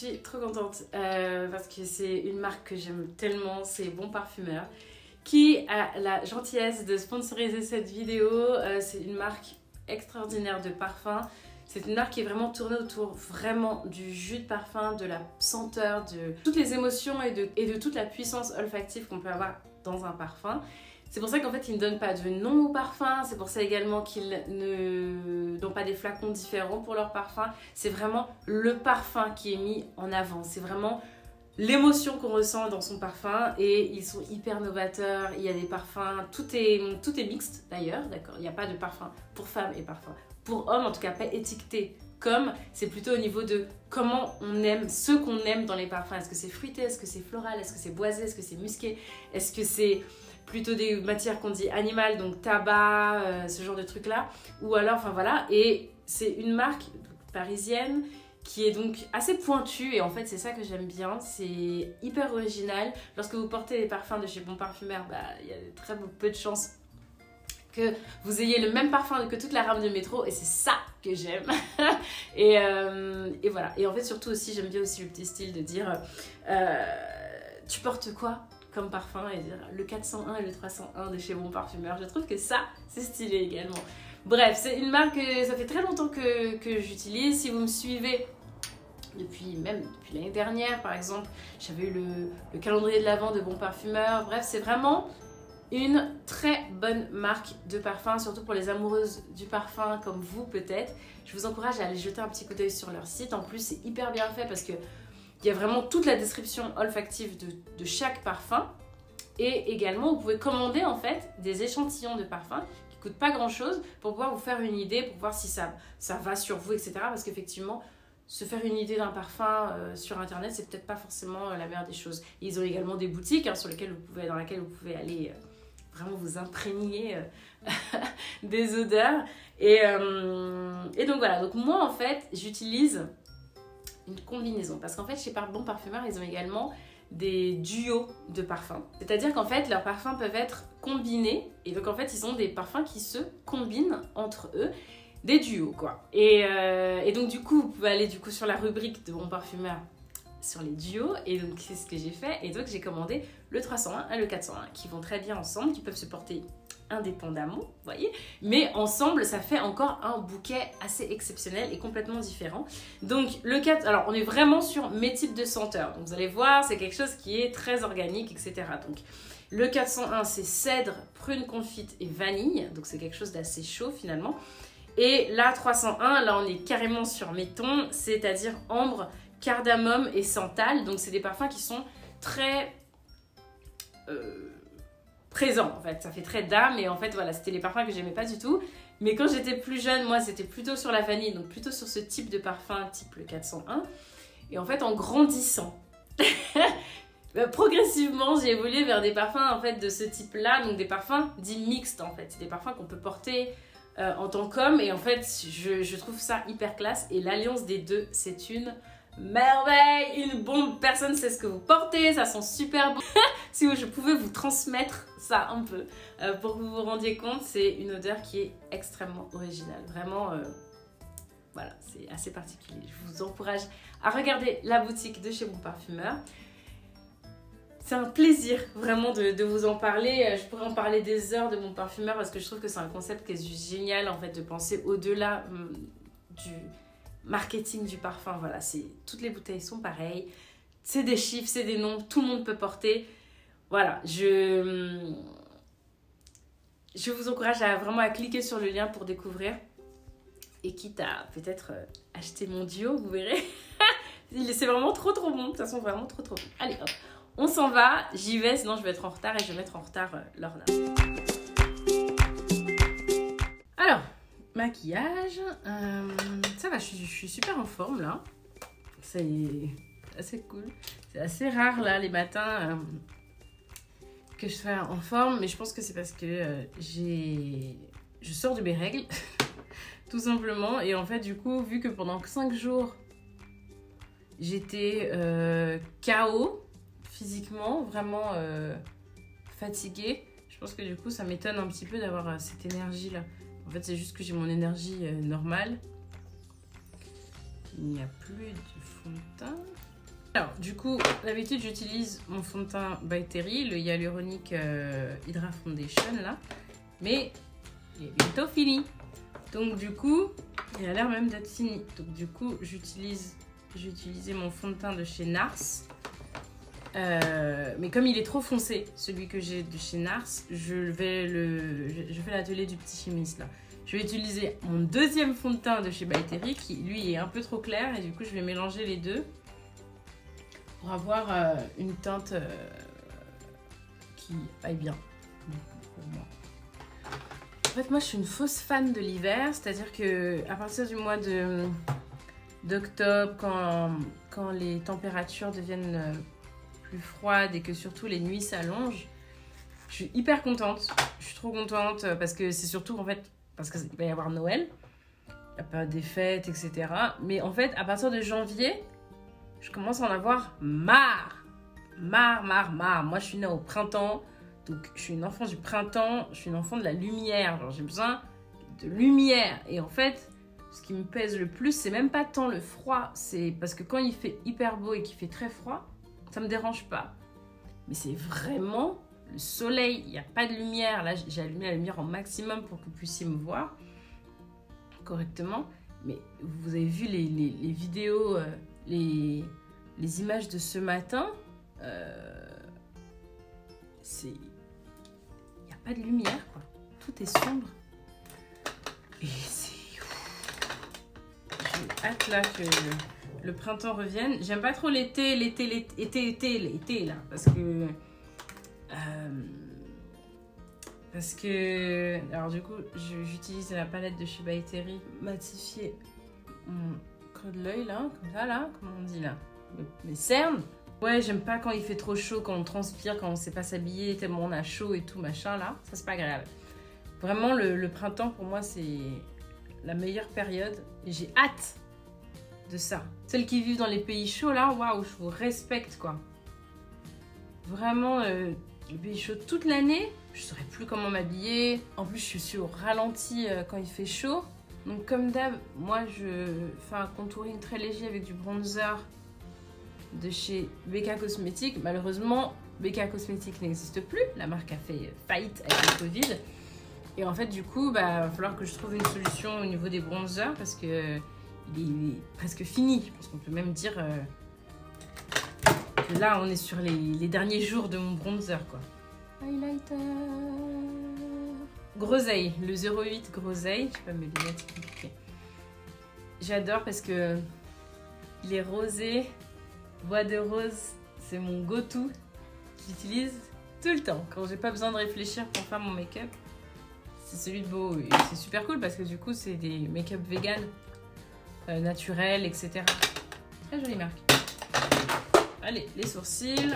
suis trop contente parce que c'est une marque que j'aime tellement, c'est Bon Parfumeur, qui a la gentillesse de sponsoriser cette vidéo. C'est une marque extraordinaire de parfum. C'est une marque qui est vraiment tournée autour vraiment du jus de parfum, de la senteur, de toutes les émotions et de toute la puissance olfactive qu'on peut avoir dans un parfum. C'est pour ça qu'en fait, ils ne donnent pas de nom au parfum. C'est pour ça également qu'ils n'ont pas des flacons différents pour leur parfum. C'est vraiment le parfum qui est mis en avant. C'est vraiment l'émotion qu'on ressent dans son parfum. Et ils sont hyper novateurs. Il y a des parfums, tout est mixte d'ailleurs, d'accord. Il n'y a pas de parfum pour femmes et parfum pour hommes, en tout cas pas étiqueté comme. C'est plutôt au niveau de comment on aime, ce qu'on aime dans les parfums. Est-ce que c'est fruité, est-ce que c'est floral, est-ce que c'est boisé, est-ce que c'est musqué, est-ce que c'est plutôt des matières qu'on dit animales, donc tabac, ce genre de trucs là, ou alors, enfin voilà. Et c'est une marque parisienne qui est donc assez pointue, et en fait c'est ça que j'aime bien, c'est hyper original. Lorsque vous portez des parfums de chez Bon Parfumeur, il y a très peu de chances que vous ayez le même parfum que toute la rame de métro, et c'est ça que j'aime. et voilà. Et en fait surtout aussi, j'aime bien aussi le petit style de dire tu portes quoi comme parfum, et dire le 401 et le 301 de chez Bon Parfumeur. Je trouve que ça, c'est stylé également. Bref, c'est une marque que ça fait très longtemps que j'utilise. Si vous me suivez depuis l'année dernière, par exemple, j'avais eu le calendrier de l'Avent de Bon Parfumeur. Bref, c'est vraiment une très bonne marque de parfum, surtout pour les amoureuses du parfum comme vous peut-être. Je vous encourage à aller jeter un petit coup d'œil sur leur site. En plus, c'est hyper bien fait parce que il y a vraiment toute la description olfactive de chaque parfum. Et également, vous pouvez commander en fait des échantillons de parfums qui ne coûtent pas grand chose pour pouvoir vous faire une idée, pour voir si ça va sur vous, etc. Parce qu'effectivement, se faire une idée d'un parfum sur internet, c'est peut-être pas forcément la meilleure des choses. Et ils ont également des boutiques dans lesquelles vous pouvez aller vraiment vous imprégner des odeurs. Et donc voilà, donc moi en fait, j'utilise une combinaison. Parce qu'en fait, chez Bon Parfumeur, ils ont également des duos de parfums. C'est-à-dire qu'en fait, leurs parfums peuvent être combinés. Et donc, en fait, ils ont des parfums qui se combinent entre eux. Des duos, quoi. Et donc, du coup, vous pouvez aller du coup sur la rubrique de Bon Parfumeur sur les duos. Et donc, c'est ce que j'ai fait. Et donc, j'ai commandé le 301 et le 401 qui vont très bien ensemble, qui peuvent se porter indépendamment, vous voyez, mais ensemble ça fait encore un bouquet assez exceptionnel et complètement différent. Donc le 4, alors on est vraiment sur mes types de senteurs, donc vous allez voir, c'est quelque chose qui est très organique, etc. Donc le 401 c'est cèdre, prune confite et vanille, donc c'est quelque chose d'assez chaud finalement. Et la 301, là on est carrément sur mes tons, c'est-à-dire ambre, cardamome et santal. Donc c'est des parfums qui sont très présent en fait, ça fait très dame, et en fait voilà, c'était les parfums que j'aimais pas du tout. Mais quand j'étais plus jeune, moi c'était plutôt sur la vanille, donc plutôt sur ce type de parfum, type le 401. Et en fait en grandissant, progressivement j'ai évolué vers des parfums en fait de ce type là, donc des parfums dits mixtes en fait. C'est des parfums qu'on peut porter en tant qu'homme, et en fait je trouve ça hyper classe, et l'alliance des deux c'est une merveille, une bombe. Personne ne sait ce que vous portez, ça sent super bon. Si je pouvais vous transmettre ça un peu pour que vous vous rendiez compte, c'est une odeur qui est extrêmement originale. Vraiment, voilà, c'est assez particulier. Je vous encourage à regarder la boutique de chez Bon Parfumeur. C'est un plaisir vraiment de vous en parler. Je pourrais en parler des heures de Bon Parfumeur parce que je trouve que c'est un concept qui est génial en fait, de penser au-delà du marketing du parfum. Voilà, toutes les bouteilles sont pareilles, c'est des chiffres, c'est des noms, tout le monde peut porter. Voilà, je vous encourage vraiment à cliquer sur le lien pour découvrir, et quitte à peut-être acheter mon duo, vous verrez. C'est vraiment trop bon, ça sent vraiment trop bon. Allez hop, on s'en va, j'y vais, sinon je vais être en retard et je vais mettre en retard l'heure là. Alors, maquillage, ça va, je suis super en forme là, c'est assez cool, c'est assez rare là les matins que je sois en forme, mais je pense que c'est parce que je sors de mes règles tout simplement, et en fait du coup vu que pendant 5 jours j'étais KO physiquement, vraiment fatiguée, je pense que du coup ça m'étonne un petit peu d'avoir cette énergie là. En fait, c'est juste que j'ai mon énergie normale. Il n'y a plus de fond de teint. Alors, du coup, d'habitude, j'utilise mon fond de teint by Terry, le Hyaluronic Hydra Foundation, là. Mais il est bientôt fini. Donc, du coup, il a l'air même d'être fini. Donc, du coup, j'ai utilisé mon fond de teint de chez Nars. Mais comme il est trop foncé, celui que j'ai de chez Nars, je fais l'atelier du petit chimiste, là. Je vais utiliser mon deuxième fond de teint de chez By Terry, qui, lui, est un peu trop clair. Et du coup, je vais mélanger les deux. Pour avoir une teinte qui aille bien pour moi. En fait, moi, je suis une fausse fan de l'hiver, c'est-à-dire que à partir du mois d'octobre, quand les températures deviennent plus froides et que surtout les nuits s'allongent, je suis hyper contente. Je suis trop contente parce que c'est surtout en fait parce qu'il va y avoir Noël, la période des fêtes, etc. Mais en fait, à partir de janvier, je commence à en avoir marre. Moi, je suis née au printemps. Donc, je suis une enfant du printemps. Je suis une enfant de la lumière. Genre, j'ai besoin de lumière. Et en fait, ce qui me pèse le plus, c'est même pas tant le froid. C'est parce que quand il fait hyper beau et qu'il fait très froid, ça me dérange pas. Mais c'est vraiment le soleil. Il n'y a pas de lumière. Là, j'ai allumé la lumière au maximum pour que vous puissiez me voir correctement. Mais vous avez vu les vidéos... Les images de ce matin, il n'y a pas de lumière, quoi. Tout est sombre. Et c'est... J'ai hâte là que le printemps revienne. J'aime pas trop l'été là. Parce que... Alors du coup, j'utilise la palette de chez By Terry matifier mon creux de l'œil là, comme ça là, comment on dit là, mes cernes. Ouais, j'aime pas quand il fait trop chaud, quand on transpire, quand on sait pas s'habiller, tellement on a chaud et tout machin là, ça c'est pas agréable. Vraiment le printemps pour moi c'est la meilleure période et j'ai hâte de ça. Celles qui vivent dans les pays chauds là, waouh, je vous respecte quoi. Vraiment les pays chauds toute l'année, je saurais plus comment m'habiller. En plus je suis au ralenti quand il fait chaud. Donc comme d'hab, moi je fais un contouring très léger avec du bronzer de chez BK Cosmetics. Malheureusement, BK Cosmetics n'existe plus. La marque a fait faillite avec le Covid. Et en fait, du coup, va falloir que je trouve une solution au niveau des bronzers parce que il est presque fini. Je pense qu'on peut même dire que là, on est sur les derniers jours de mon bronzer, quoi. Highlighter. Groseille, le 08 Groseille. Je sais pas, mes lunettes, c'est compliqué. J'adore parce que il est rosé. Bois de rose, c'est mon go-to. J'utilise tout le temps. Quand j'ai pas besoin de réfléchir pour faire mon make-up, c'est celui de Beau. Et c'est super cool parce que du coup, c'est des make-up vegan, naturels, etc. Très jolie marque. Allez, les sourcils.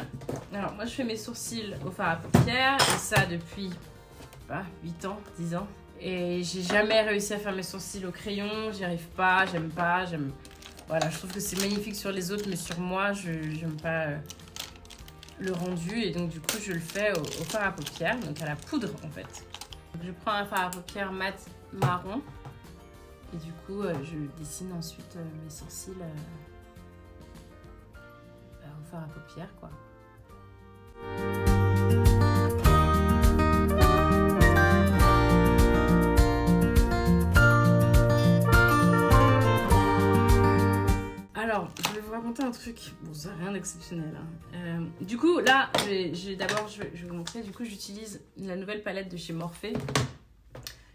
Alors, moi, je fais mes sourcils au fard à paupières. Et ça depuis 8 ans, 10 ans. Et j'ai jamais réussi à faire mes sourcils au crayon. J'y arrive pas, j'aime pas, j'aime... Voilà, je trouve que c'est magnifique sur les autres, mais sur moi, je n'aime pas le rendu. Et donc, du coup, je le fais au fard à paupières, donc à la poudre, en fait. Donc, je prends un fard à paupières mat marron. Et du coup, je dessine ensuite mes sourcils au fard à paupières, quoi. Alors, je vais vous raconter un truc. Bon, ça n'a rien d'exceptionnel. Hein. Du coup, là, d'abord, je vais vous montrer. Du coup, j'utilise la nouvelle palette de chez Morphe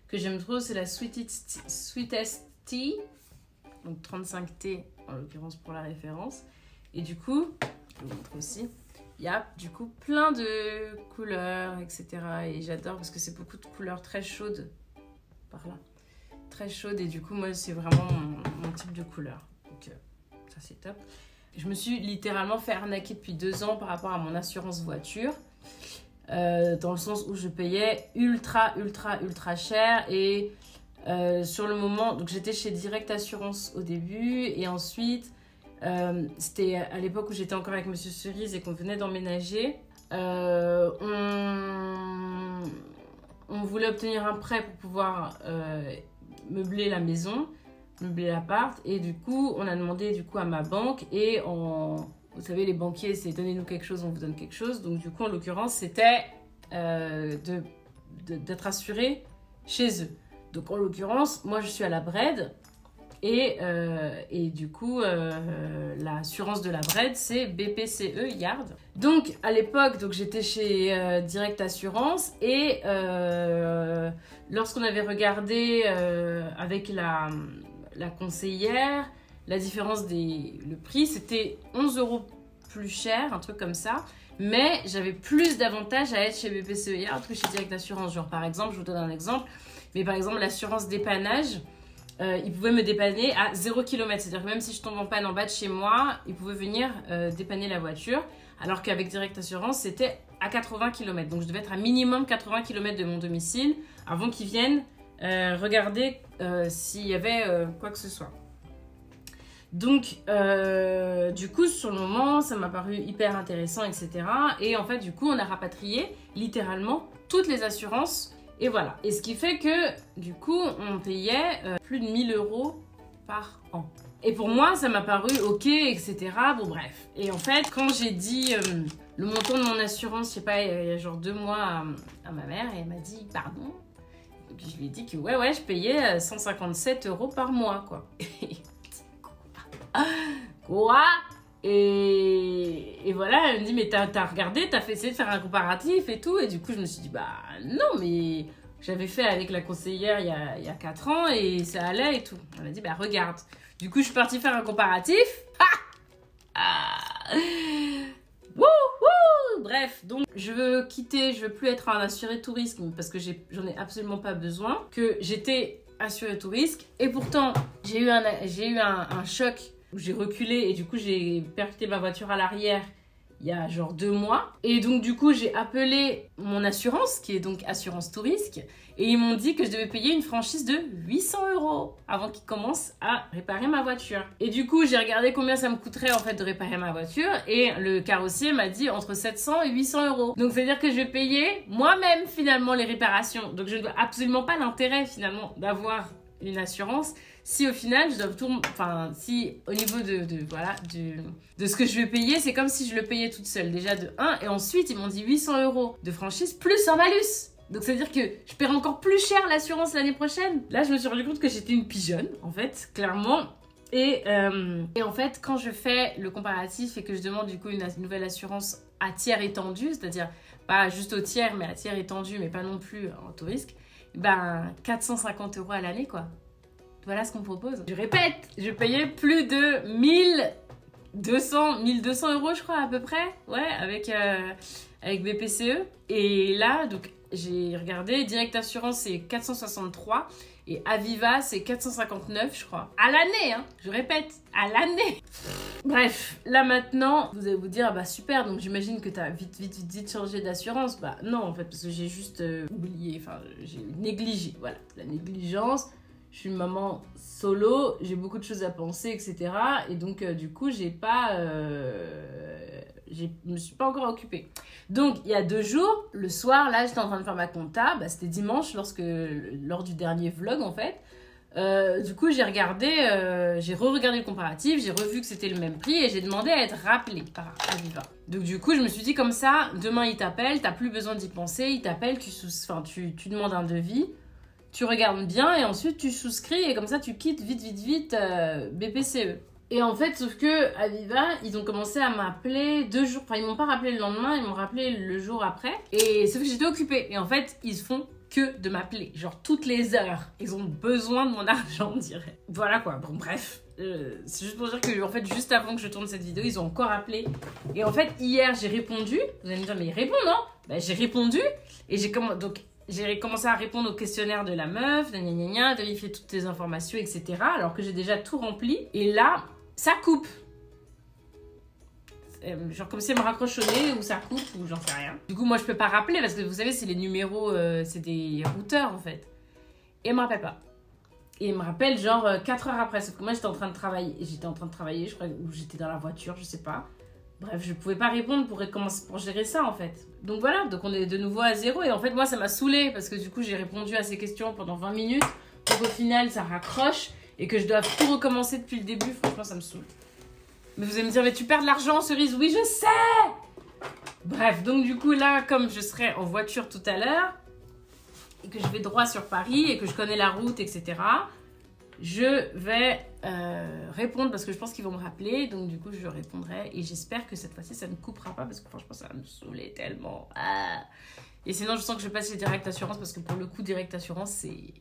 que j'aime trop. C'est la Sweetest Tea. Donc 35T, en l'occurrence pour la référence. Et du coup, je vais vous montrer aussi. Il y a du coup plein de couleurs, etc. Et j'adore parce que c'est beaucoup de couleurs très chaudes. Par là. Très chaudes. Et du coup, moi, c'est vraiment mon type de couleur. Donc, ça c'est top. Je me suis littéralement fait arnaquer depuis 2 ans par rapport à mon assurance voiture. Dans le sens où je payais ultra cher. Et sur le moment, donc j'étais chez Direct Assurance au début. Et ensuite, c'était à l'époque où j'étais encore avec Monsieur Cerise et qu'on venait d'emménager. On voulait obtenir un prêt pour pouvoir meubler la maison. Meubler l'appart et du coup on a demandé du coup à ma banque et en Vous savez, les banquiers, c'est donnez-nous quelque chose, on vous donne quelque chose. Donc du coup, en l'occurrence, c'était d'être assuré chez eux. Donc en l'occurrence, moi je suis à la Bred et du coup, l'assurance de la Bred, c'est BPCE Yard. Donc à l'époque, j'étais chez Direct Assurance et lorsqu'on avait regardé avec la conseillère, la différence le prix, c'était 11 € plus cher, un truc comme ça. Mais j'avais plus d'avantages à être chez BPCE Yard que chez Direct Assurance. Genre par exemple, je vous donne un exemple. Mais par exemple, l'assurance dépannage, ils pouvaient me dépanner à 0 km. C'est-à-dire que même si je tombe en panne en bas de chez moi, ils pouvaient venir dépanner la voiture. Alors qu'avec Direct Assurance, c'était à 80 km. Donc je devais être à minimum 80 km de mon domicile avant qu'ils viennent regarder s'il y avait quoi que ce soit. Donc, du coup, sur le moment, ça m'a paru hyper intéressant, etc. Et en fait, du coup, on a rapatrié littéralement toutes les assurances. Et voilà. Et ce qui fait que, du coup, on payait plus de 1 000 € par an. Et pour moi, ça m'a paru ok, etc. Bon, bref. Et en fait, quand j'ai dit le montant de mon assurance, je sais pas, il y a genre 2 mois à ma mère, et elle m'a dit pardon. Et puis je lui ai dit que ouais, je payais 157 € par mois, quoi. Quoi? Et voilà, elle me dit mais t'as regardé, t'as essayé de faire un comparatif et tout. Et du coup je me suis dit bah non, mais j'avais fait avec la conseillère il y a 4 ans et ça allait et tout. Elle m'a dit bah regarde. Du coup je suis partie faire un comparatif. Wouhou! Bref, donc je veux quitter, je veux plus être un assuré tout risque parce que j'en ai absolument pas besoin. Que j'étais assuré tout risque et pourtant j'ai eu un choc où j'ai reculé et du coup j'ai percuté ma voiture à l'arrière il y a genre 2 mois. Et donc du coup j'ai appelé mon assurance qui est donc assurance tout risque et ils m'ont dit que je devais payer une franchise de 800 € avant qu'ils commencent à réparer ma voiture. Et du coup j'ai regardé combien ça me coûterait en fait de réparer ma voiture et le carrossier m'a dit entre 700 et 800 €. Donc c'est à dire que je vais payer moi-même finalement les réparations. Donc je ne vois absolument pas l'intérêt finalement d'avoir une assurance si au final je dois tout, enfin si au niveau de ce que je vais payer, c'est comme si je le payais toute seule déjà de 1 et ensuite ils m'ont dit 800 € de franchise plus un malus. Donc ça veut dire que je paierai encore plus cher l'assurance l'année prochaine. Là je me suis rendu compte que j'étais une pigeonne en fait, clairement. Et en fait quand je fais le comparatif et que je demande du coup une nouvelle assurance à tiers étendu, c'est-à-dire pas juste au tiers mais à tiers étendu mais pas non plus en tout risque, ben 450 € à l'année quoi. Voilà ce qu'on me propose. Je répète, je payais plus de 1200 € je crois à peu près, ouais, avec BPCE. Et là, donc j'ai regardé, Direct Assurance c'est 463 et Aviva c'est 459 je crois. À l'année, hein, je répète, à l'année. Bref, là maintenant, vous allez vous dire, ah bah super, donc j'imagine que t'as vite changé d'assurance. Bah non en fait, parce que j'ai juste oublié, enfin j'ai négligé, voilà, la négligence. Je suis une maman solo, j'ai beaucoup de choses à penser, etc. Et donc, du coup, je me suis pas encore occupée. Donc, il y a 2 jours, le soir, là, j'étais en train de faire ma compta. Bah, c'était dimanche, lors du dernier vlog, en fait. Du coup, j'ai re-regardé le comparatif, j'ai revu que c'était le même prix et j'ai demandé à être rappelée par Aviva. Donc, du coup, je me suis dit comme ça, demain, il t'appelle, t'as plus besoin d'y penser, il t'appelle, tu demandes un devis. Tu regardes bien et ensuite tu souscris et comme ça tu quittes vite BPCE. Et en fait, sauf que Aviva, ils ont commencé à m'appeler 2 jours. Enfin, ils m'ont pas rappelé le lendemain, ils m'ont rappelé le jour après. Et sauf que j'étais occupée. Et en fait, ils font que de m'appeler. Genre toutes les heures. Ils ont besoin de mon argent, on dirait. Voilà quoi. Bon, bref. C'est juste pour dire que en fait, juste avant que je tourne cette vidéo, ils ont encore appelé. Et en fait, hier, j'ai répondu. Vous allez me dire, mais réponds, non? Bah, j'ai répondu. Et j'ai commencé à répondre au questionnaire de la meuf, vérifier toutes tes informations, etc. Alors que j'ai déjà tout rempli. Et là, ça coupe. Genre comme si elle me raccroche au nez ou ça coupe ou j'en sais rien. Du coup, moi, je peux pas rappeler parce que vous savez, c'est les numéros, c'est des routeurs en fait. Et elle me rappelle pas. Et elle me rappelle genre 4 heures après. Sauf que moi, j'étais en train de travailler. Je crois, ou j'étais dans la voiture, je sais pas. Bref, je pouvais pas répondre pour gérer ça en fait. Donc voilà, donc on est de nouveau à 0. Et en fait, moi, ça m'a saoulée parce que du coup, j'ai répondu à ces questions pendant 20 minutes. Donc au final, ça raccroche et que je dois tout recommencer depuis le début. Franchement, ça me saoule. Mais vous allez me dire, mais tu perds de l'argent, Cerise. Oui, je sais. Bref, donc du coup, là, comme je serai en voiture tout à l'heure, et que je vais droit sur Paris, et que je connais la route, etc., je vais répondre, parce que je pense qu'ils vont me rappeler. Donc du coup, je répondrai. Et j'espère que cette fois-ci, ça ne coupera pas, parce que franchement, ça va me saouler tellement. Ah. Et sinon, je sens que je vais passer Direct Assurance, parce que pour le coup, Direct Assurance, c'est...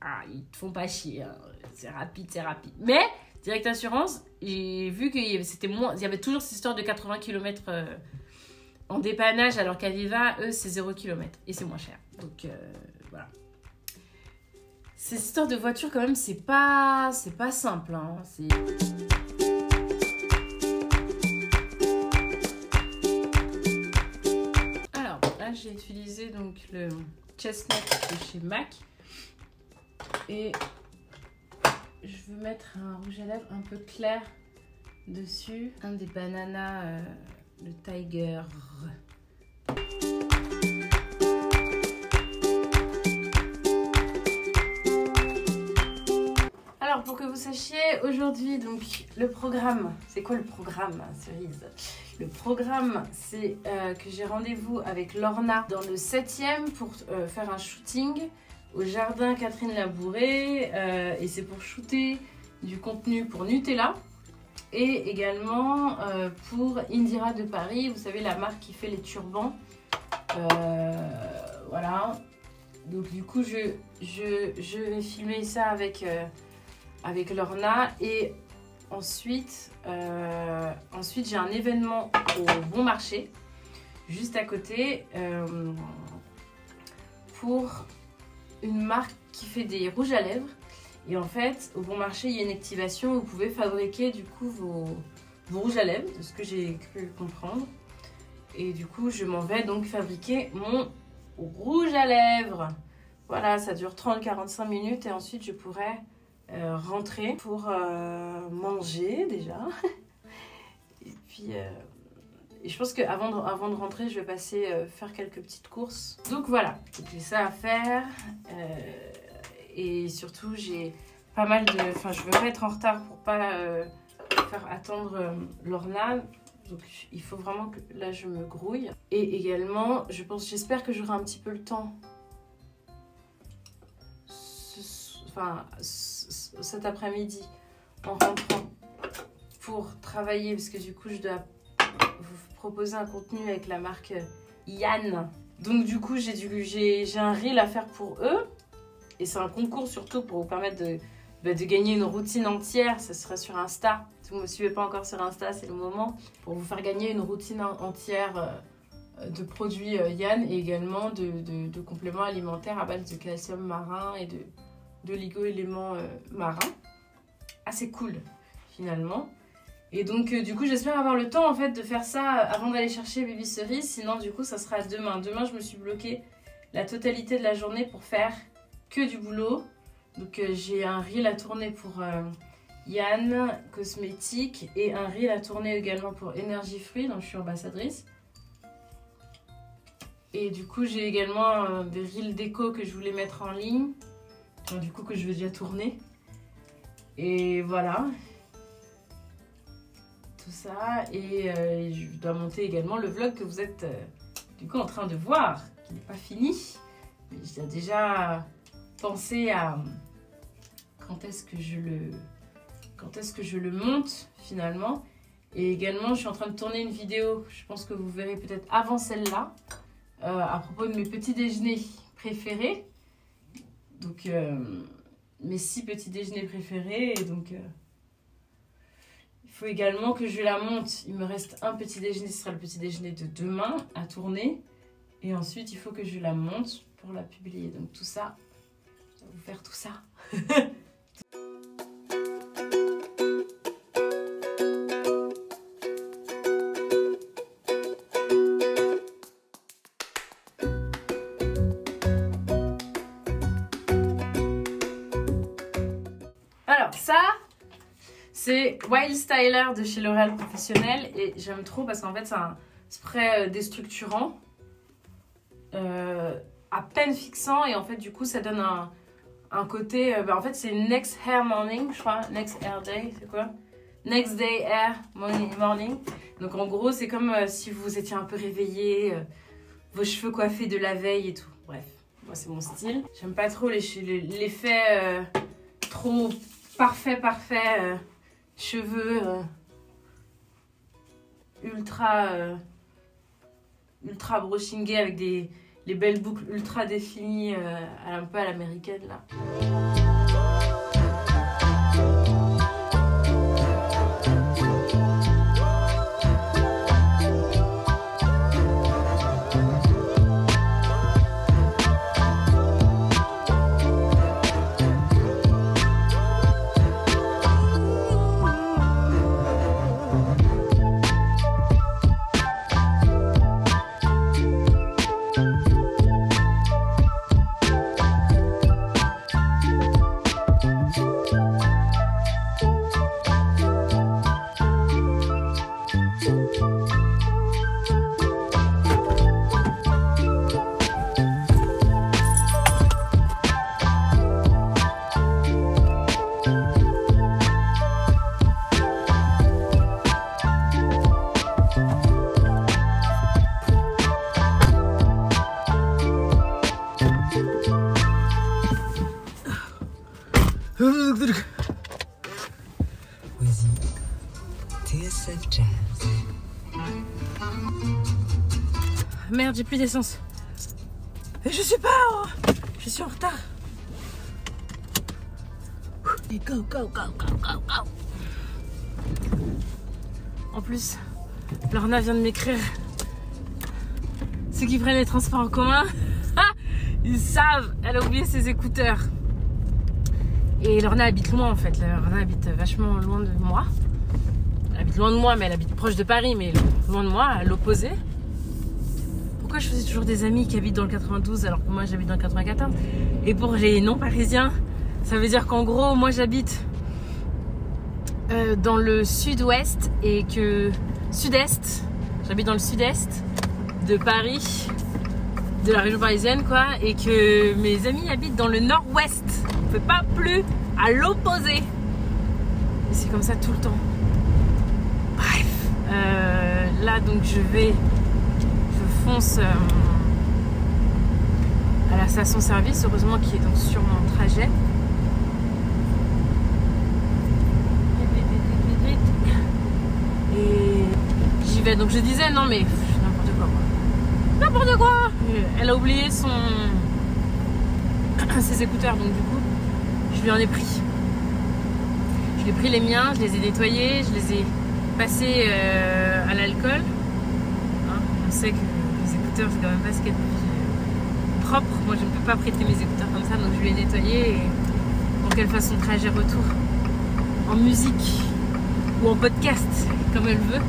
Ah, ils te font pas chier. Hein. C'est rapide, c'est rapide. Mais... Direct Assurance, j'ai vu qu'il y avait toujours cette histoire de 80 km en dépannage, alors qu'Aviva, eux, c'est 0 km et c'est moins cher. Donc, voilà. Ces histoires de voiture, quand même, c'est pas simple. Hein. Alors, là, j'ai utilisé donc le Chestnut de chez MAC. Et... je veux mettre un rouge à lèvres un peu clair dessus. Un des bananas, le Tiger. Alors, pour que vous sachiez, aujourd'hui, donc, le programme. C'est quoi le programme, Cerise? Le programme, c'est que j'ai rendez-vous avec Lorna dans le 7e pour faire un shooting au jardin Catherine Labouré, et c'est pour shooter du contenu pour Nutella et également pour Indira de Paris, vous savez, la marque qui fait les turbans. Voilà, donc du coup je vais filmer ça avec Lorna, et ensuite j'ai un événement au Bon Marché juste à côté pour une marque qui fait des rouges à lèvres. Et en fait, au Bon Marché, il y a une activation où vous pouvez fabriquer du coup vos rouges à lèvres, de ce que j'ai cru comprendre. Et du coup, je m'en vais donc fabriquer mon rouge à lèvres. Voilà, ça dure 30-45 minutes et ensuite je pourrai rentrer pour manger déjà. Et puis... et je pense qu'avant de rentrer, je vais passer faire quelques petites courses. Donc voilà, j'ai ça à faire. Et surtout, j'ai pas mal de... Enfin, je veux pas être en retard pour pas faire attendre Lorna. Donc il faut vraiment que là, je me grouille. Et également, j'espère que j'aurai un petit peu le temps. Cet après-midi, en rentrant, pour travailler. Parce que du coup, je dois... vous proposer un contenu avec la marque Yann. Donc du coup, j'ai un reel à faire pour eux. Et c'est un concours surtout pour vous permettre de gagner une routine entière. Ça sera sur Insta. Si vous ne me suivez pas encore sur Insta, c'est le moment. Pour vous faire gagner une routine entière de produits Yann, et également de compléments alimentaires à base de calcium marin et de oligo-éléments marins. Assez cool finalement. Et donc, du coup, j'espère avoir le temps, en fait, de faire ça avant d'aller chercher Baby Cerise. Sinon, du coup, ça sera demain. Demain, je me suis bloquée la totalité de la journée pour faire que du boulot. Donc, j'ai un reel à tourner pour Yann Cosmétique et un reel à tourner également pour Énergie Fruits, dont je suis ambassadrice. Et du coup, j'ai également des reels déco que je voulais mettre en ligne. Enfin, du coup, que je vais déjà tourner. Et voilà. Tout ça, et je dois monter également le vlog que vous êtes du coup en train de voir, qui n'est pas fini, mais j'ai déjà pensé à quand est-ce que je le monte finalement. Et également, je suis en train de tourner une vidéo, je pense que vous verrez peut-être avant celle-là, à propos de mes petits déjeuners préférés. Donc mes 6 petits déjeuners préférés, et donc il faut également que je la monte. Il me reste un petit déjeuner, ce sera le petit déjeuner de demain à tourner. Et ensuite, il faut que je la monte pour la publier. Donc tout ça, je vais vous faire tout ça. Alors ça, c'est Wild Styler de chez L'Oréal Professionnel. Et j'aime trop parce qu'en fait, c'est un spray déstructurant. À peine fixant, et en fait du coup ça donne un côté en fait c'est Next Hair Morning, je crois, Next Hair Day, c'est quoi, Next Day Air Morning. Donc en gros, c'est comme si vous étiez un peu réveillé, vos cheveux coiffés de la veille et tout. Bref, moi c'est mon style. J'aime pas trop l'effet trop parfait, cheveux ultra brushingés avec les belles boucles ultra définies, un peu à l'américaine là. Merde, j'ai plus d'essence. Je sais pas, je suis en retard. Et go. En plus, Lorna vient de m'écrire. Ceux qui prennent les transports en commun, ils savent, elle a oublié ses écouteurs. Et Lorna habite loin en fait. Lorna habite vachement loin de moi. Elle habite loin de moi, mais elle habite proche de Paris, mais loin de moi, à l'opposé. Pourquoi je faisais toujours des amis qui habitent dans le 92 alors que moi j'habite dans le 94? Et pour les non-parisiens, ça veut dire qu'en gros, moi j'habite dans le sud-ouest et que sud-est, j'habite dans le sud-est de Paris, de la région parisienne quoi, et que mes amis habitent dans le nord-ouest. On ne fait pas plus à l'opposé. Et c'est comme ça tout le temps. Bref, là donc je fonce à la station-service, heureusement qui est donc sur mon trajet. Et j'y vais, donc je disais non mais n'importe quoi. Elle a oublié ses écouteurs, donc du coup je lui en ai pris. Je lui ai pris les miens, je les ai nettoyés, je les ai passés à l'alcool. Hein, on sait que les écouteurs c'est quand même pas ce qu'il y a de plus propre. Moi je ne peux pas prêter mes écouteurs comme ça, donc je lui ai nettoyé et pour qu'elle fasse son trajet retour en musique ou en podcast comme elle veut.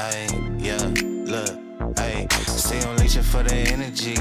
Hey, yeah, look. Hey, stay on leash for the energy.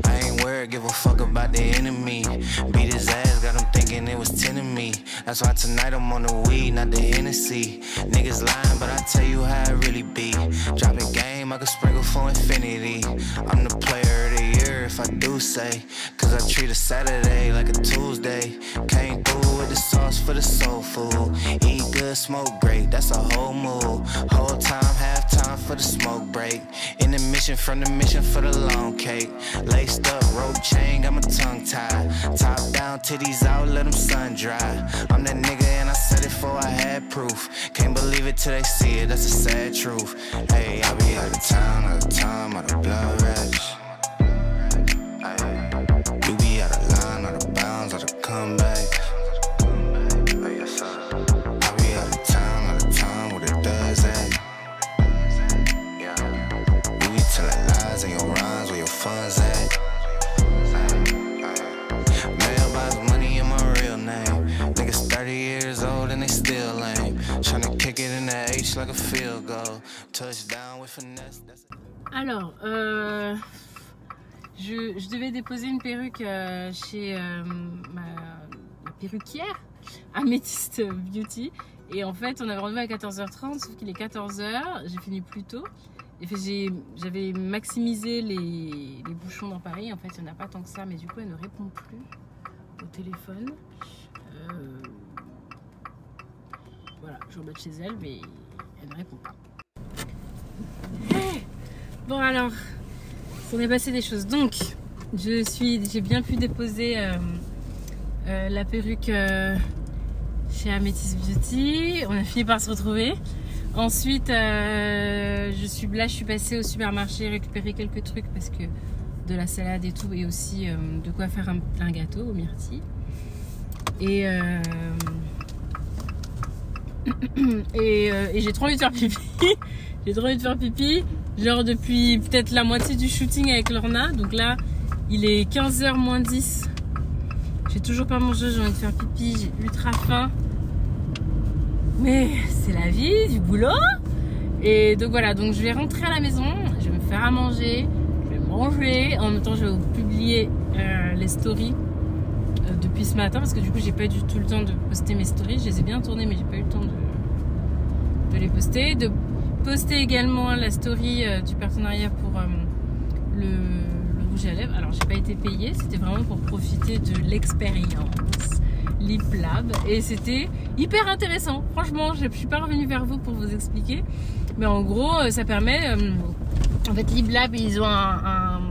I ain't worried, give a fuck about the enemy. Beat his ass, got him thinking it was 10 of me. That's why tonight I'm on the weed, not the Hennessy. Niggas lying, but I tell you how it really be. Dropping game, I could sprinkle for infinity. I'm the player of the year if I do say. Cause I treat a Saturday like a Tuesday. Came through with the sauce for the soul food. Eat good, smoke great, that's a whole move. Whole time, half time for the smoke break. In the mission, from the mission for the long cake. Laced up, rope chain, got my tongue tied. Top down, titties out, let them sun dry. I'm that nigga and I said it before I had proof. Can't believe it till they see it, that's a sad truth. Hey, I be out of town, out of time, out of blood rush. You be out of line, out of bounds, out of comeback. I be out of town, out of time, what it does at. You be telling lies in your rhymes, where your funds at. Mailbox money in my real name. Niggas 30 years old and they still lame. Tryna kick it in the H like a field goal. Touchdown with finesse. Alors, je devais déposer une perruque chez ma perruquière, Amethyst Beauty. Et en fait, on avait rendez-vous à 14h30, sauf qu'il est 14h. J'ai fini plus tôt. J'avais maximisé les bouchons dans Paris. En fait, il n'y en a pas tant que ça, mais du coup, elle ne répond plus au téléphone. Voilà, je remonte chez elle, mais elle ne répond pas. Bon alors, il s'en est passé des choses. Donc, j'ai bien pu déposer la perruque chez Amethyst Beauty. On a fini par se retrouver. Ensuite, je suis passée au supermarché récupérer quelques trucs parce que de la salade et tout, et aussi de quoi faire un gâteau aux myrtilles. Et j'ai trop envie de faire pipi. J'ai trop envie de faire pipi. Genre depuis peut-être la moitié du shooting avec Lorna. Donc là, il est 15h moins 10. J'ai toujours pas mangé, j'ai envie de faire pipi. J'ai ultra faim. Mais c'est la vie, du boulot. Et donc voilà, donc je vais rentrer à la maison. Je vais me faire à manger. Je vais manger. En même temps, je vais vous publier les stories depuis ce matin. Parce que du coup, j'ai pas du tout le temps de poster mes stories. Je les ai bien tournées, mais j'ai pas eu le temps de les poster. De poster également la story du partenariat pour le rouge à lèvres. Alors j'ai pas été payée, c'était vraiment pour profiter de l'expérience Lip Lab et c'était hyper intéressant. Franchement, je suis pas revenue vers vous pour vous expliquer, mais en gros ça permet en fait Lip Lab ils ont un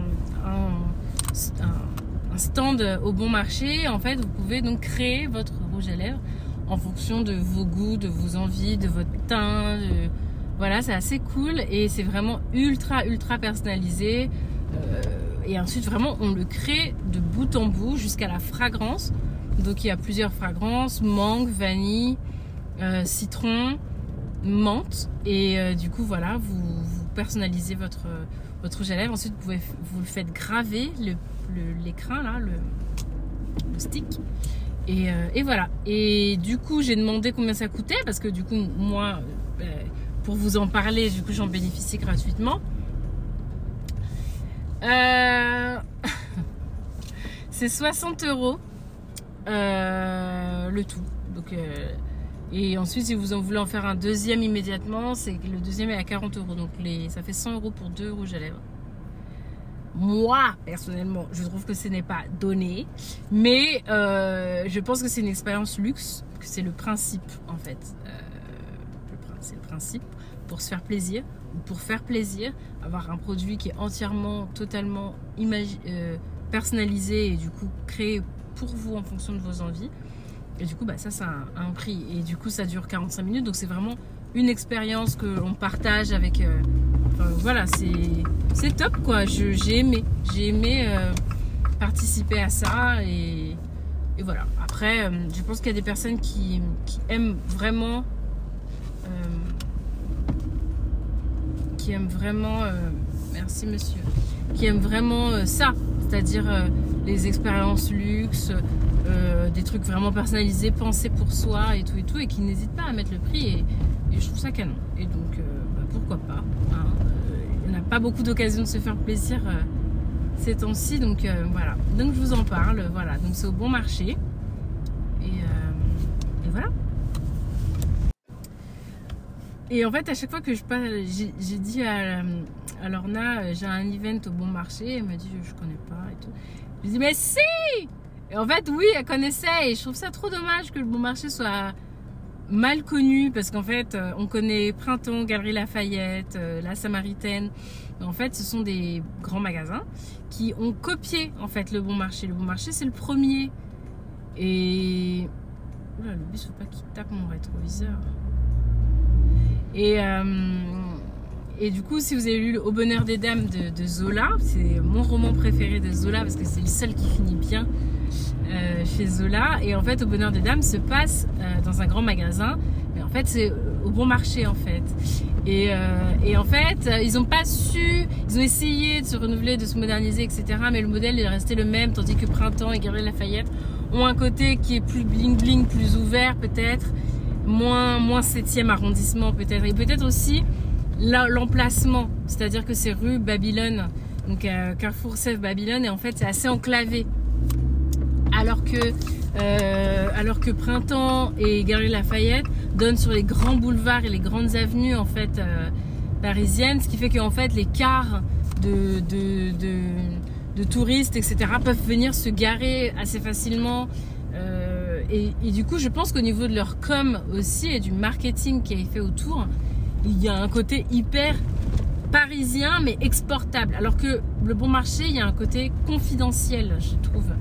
stand au bon marché. En fait vous pouvez donc créer votre rouge à lèvres en fonction de vos goûts, de vos envies, de votre teint, voilà, c'est assez cool et c'est vraiment ultra personnalisé. Et ensuite, vraiment, on le crée de bout en bout jusqu'à la fragrance. Donc, il y a plusieurs fragrances, mangue, vanille, citron, menthe. Et du coup, voilà, vous personnalisez votre rouge à lèvres. Ensuite, vous le faites graver, l'écrin, là, le stick. Et voilà. Et du coup, j'ai demandé combien ça coûtait parce que du coup, moi... pour vous en parler, du coup j'en bénéficie gratuitement. C'est 60 € le tout. Donc, et ensuite si vous en voulez en faire un deuxième immédiatement, c'est que le deuxième est à 40 €. Donc ça fait 100 € pour 2 rouges à lèvres. Moi personnellement je trouve que ce n'est pas donné, mais je pense que c'est une expérience luxe, que c'est le principe en fait. C'est le principe pour se faire plaisir ou pour faire plaisir, avoir un produit qui est entièrement, totalement personnalisé et du coup créé pour vous en fonction de vos envies. Et du coup, bah, ça a un prix et du coup ça dure 45 minutes, donc c'est vraiment une expérience que l'on partage avec. Enfin, voilà, c'est top quoi. J'ai aimé participer à ça et voilà. Après, je pense qu'il y a des personnes qui aiment vraiment. Merci monsieur, qui aiment vraiment ça, c'est-à-dire les expériences luxe, des trucs vraiment personnalisés, pensés pour soi et tout, et qui n'hésitent pas à mettre le prix et je trouve ça canon. Et donc pourquoi pas, hein. Il n'y a pas beaucoup d'occasions de se faire plaisir ces temps-ci, donc voilà. Donc je vous en parle, voilà. Donc c'est au bon marché. Et voilà. Et en fait, à chaque fois que je passe, j'ai dit à Lorna, j'ai un event au bon marché. Elle m'a dit, je connais pas et tout. Je lui ai dit, mais si! Et en fait, oui, elle connaissait. Et je trouve ça trop dommage que le bon marché soit mal connu. Parce qu'en fait, on connaît Printemps, Galerie Lafayette, La Samaritaine. Mais en fait, ce sont des grands magasins qui ont copié en fait le bon marché. Le bon marché, c'est le premier. Et oula, le bus, faut pas qu'il tape mon rétroviseur. Et du coup, si vous avez lu Au bonheur des dames de Zola, c'est mon roman préféré de Zola parce que c'est le seul qui finit bien chez Zola. Et en fait, Au bonheur des dames se passe dans un grand magasin, mais en fait, c'est au bon marché en fait. Et en fait, ils ont pas su, ils ont essayé de se renouveler, de se moderniser, etc. Mais le modèle est resté le même, tandis que Printemps et Galerie Lafayette ont un côté qui est plus bling bling, plus ouvert peut-être, moins 7e arrondissement peut-être, et peut-être aussi l'emplacement, c'est-à-dire que c'est rue Babylone, donc Carrefour Sèvres Babylone, et en fait c'est assez enclavé, alors que Printemps et Galerie Lafayette donnent sur les grands boulevards et les grandes avenues en fait parisiennes, ce qui fait qu'en fait les cars de touristes, etc. peuvent venir se garer assez facilement. Et du coup, je pense qu'au niveau de leur com aussi et du marketing qui est fait autour, il y a un côté hyper parisien mais exportable. Alors que le bon marché, il y a un côté confidentiel, je trouve.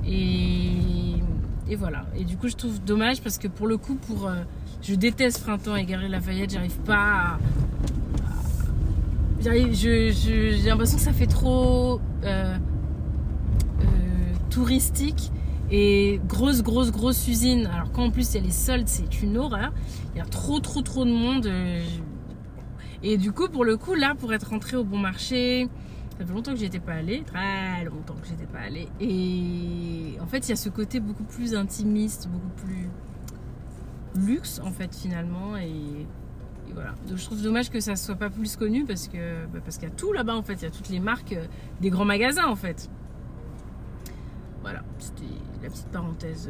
Et voilà. Et du coup, je trouve dommage parce que pour le coup, je déteste Printemps et Galerie Lafayette, j'arrive pas à... J'ai l'impression que ça fait trop touristique et grosse usine. Alors quand en plus il y a les soldes, c'est une horreur. Il y a trop de monde. Et du coup, pour le coup, là, pour être rentrée au bon marché, ça fait longtemps que j'y étais pas allée, très longtemps que j'étais pas allée. Et en fait, il y a ce côté beaucoup plus intimiste, beaucoup plus luxe en fait finalement. Et voilà. Donc je trouve dommage que ça soit pas plus connu parce qu'il y a tout là-bas en fait, il y a toutes les marques des grands magasins en fait. Voilà, c'était la petite parenthèse.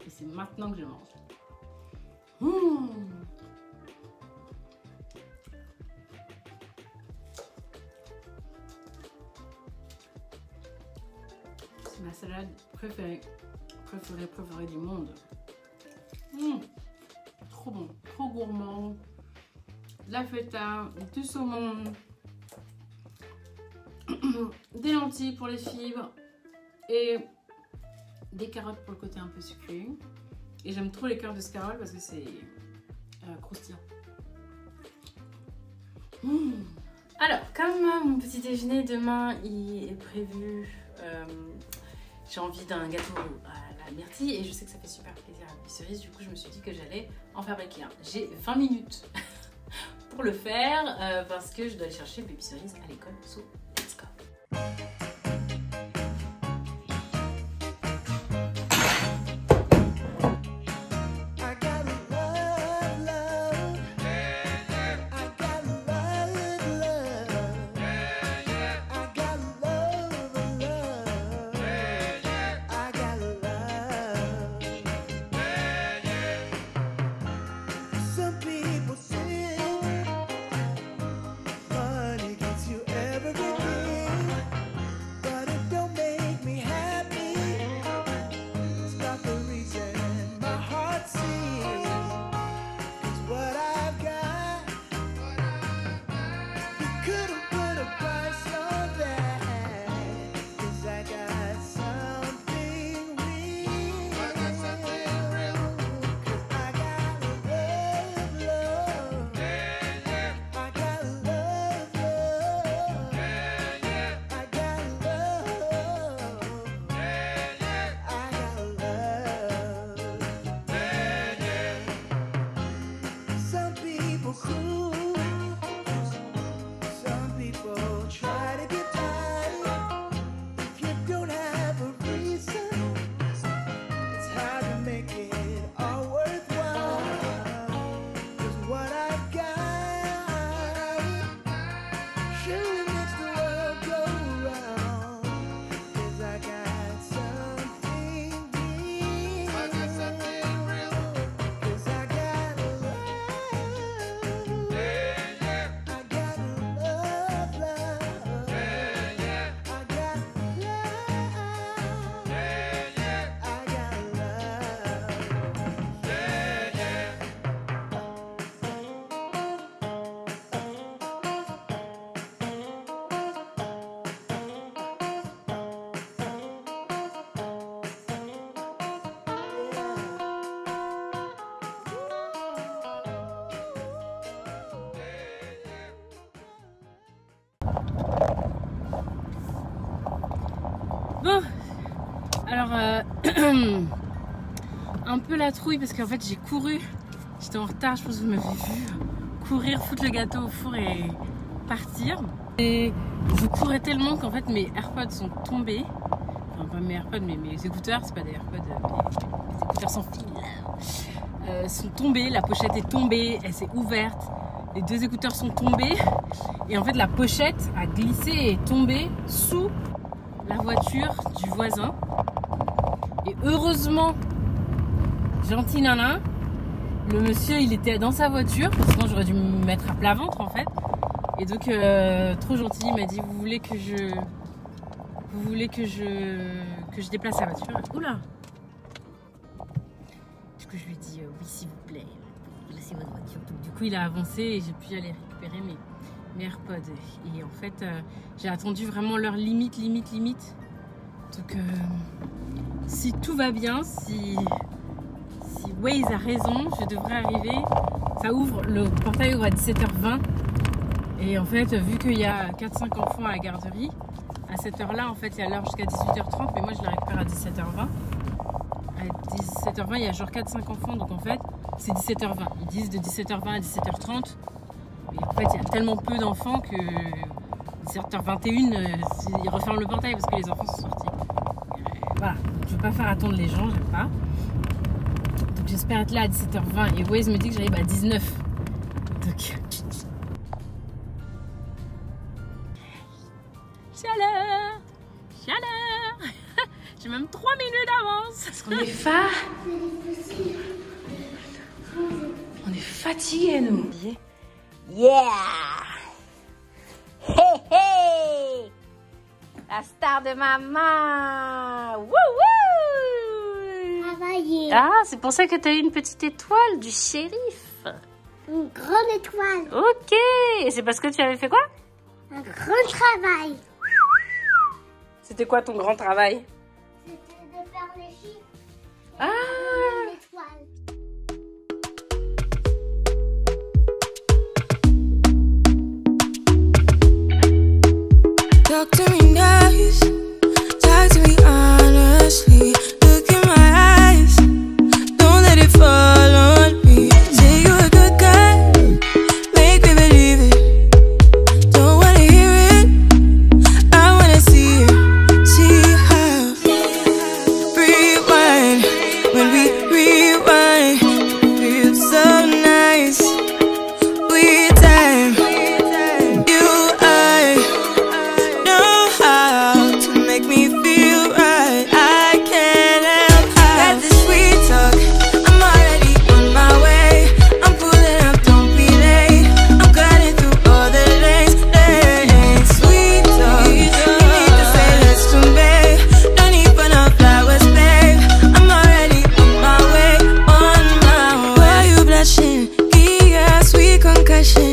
Et c'est maintenant que je mange. C'est ma salade préférée du monde. Trop bon, trop gourmand. De la feta, du saumon, des lentilles pour les fibres et des carottes pour le côté un peu sucré. Et j'aime trop les cœurs de scarole parce que c'est croustillant. Alors, comme mon petit déjeuner demain il est prévu, j'ai envie d'un gâteau à la myrtille et je sais que ça fait super plaisir à Baby Cerise. Du coup, je me suis dit que j'allais en fabriquer un. J'ai 20 minutes pour le faire parce que je dois aller chercher Baby Cerise à l'école. So, let's go! Bon, alors un peu la trouille parce qu'en fait j'ai couru, j'étais en retard, je pense que vous m'avez vu courir, foutre le gâteau au four et partir. Et je courais tellement qu'en fait mes AirPods sont tombés, enfin pas mes AirPods mais mes écouteurs, c'est pas des AirPods, mes écouteurs sans fil, sont tombés, la pochette est tombée, elle s'est ouverte, les deux écouteurs sont tombés et en fait la pochette a glissé et est tombée sous la voiture du voisin. Et heureusement, gentil nana, le monsieur il était dans sa voiture, sinon j'aurais dû me mettre à plat ventre en fait. Et donc trop gentil, il m'a dit vous voulez que je déplace la voiture. Oula. Du coup je lui ai dit oui s'il vous plaît, laissez votre voiture. Donc, du coup il a avancé et j'ai pu aller récupérer mes AirPods. Et en fait j'ai attendu vraiment l'heure limite. Donc si tout va bien, si Waze a raison, je devrais arriver. Ça ouvre, le portail ouvre à 17h20. Et en fait, vu qu'il y a 4-5 enfants à la garderie, à cette heure-là, en fait, il y a l'heure jusqu'à 18h30, mais moi je la récupère à 17h20. À 17h20, il y a genre 4-5 enfants, donc en fait, c'est 17h20. Ils disent de 17h20 à 17h30. Mais en fait, il y a tellement peu d'enfants que 17h21, ils referment le portail parce que les enfants sont sortis. Voilà, donc, je ne veux pas faire attendre les gens, j'aime pas. Donc j'espère être là à 17h20 et Waze me dit que j'arrive à 19. Donc... Chaleur j'ai même 3 minutes d'avance. Parce qu'on est on est fatigués nous. Yeah! Hey hey! La star de maman! Wouhou! Travailler. Ah, c'est pour ça que t'as eu une petite étoile du shérif. Une grande étoile. Ok! Et c'est parce que tu avais fait quoi? Un grand travail. C'était quoi ton grand travail? C'était de faire les chiffres. Ah! L'étoile. Talk to me nice, talk to me honestly. Look in my eyes, don't let it fall on me. Say you're a good guy, make me believe it. Don't wanna hear it, I wanna see it. See how rewind, when we rewind, it feels so nice. We time, you I know how to make me feel right. I can't help how. Got this sweet talk, I'm already on my way. I'm pulling up, don't be late. I'm cutting through all the lanes. Sweet talk, you need to say less to me. No need for no flowers, babe. I'm already on my way, on my way. Why you blushing? Yeah, sweet concussion.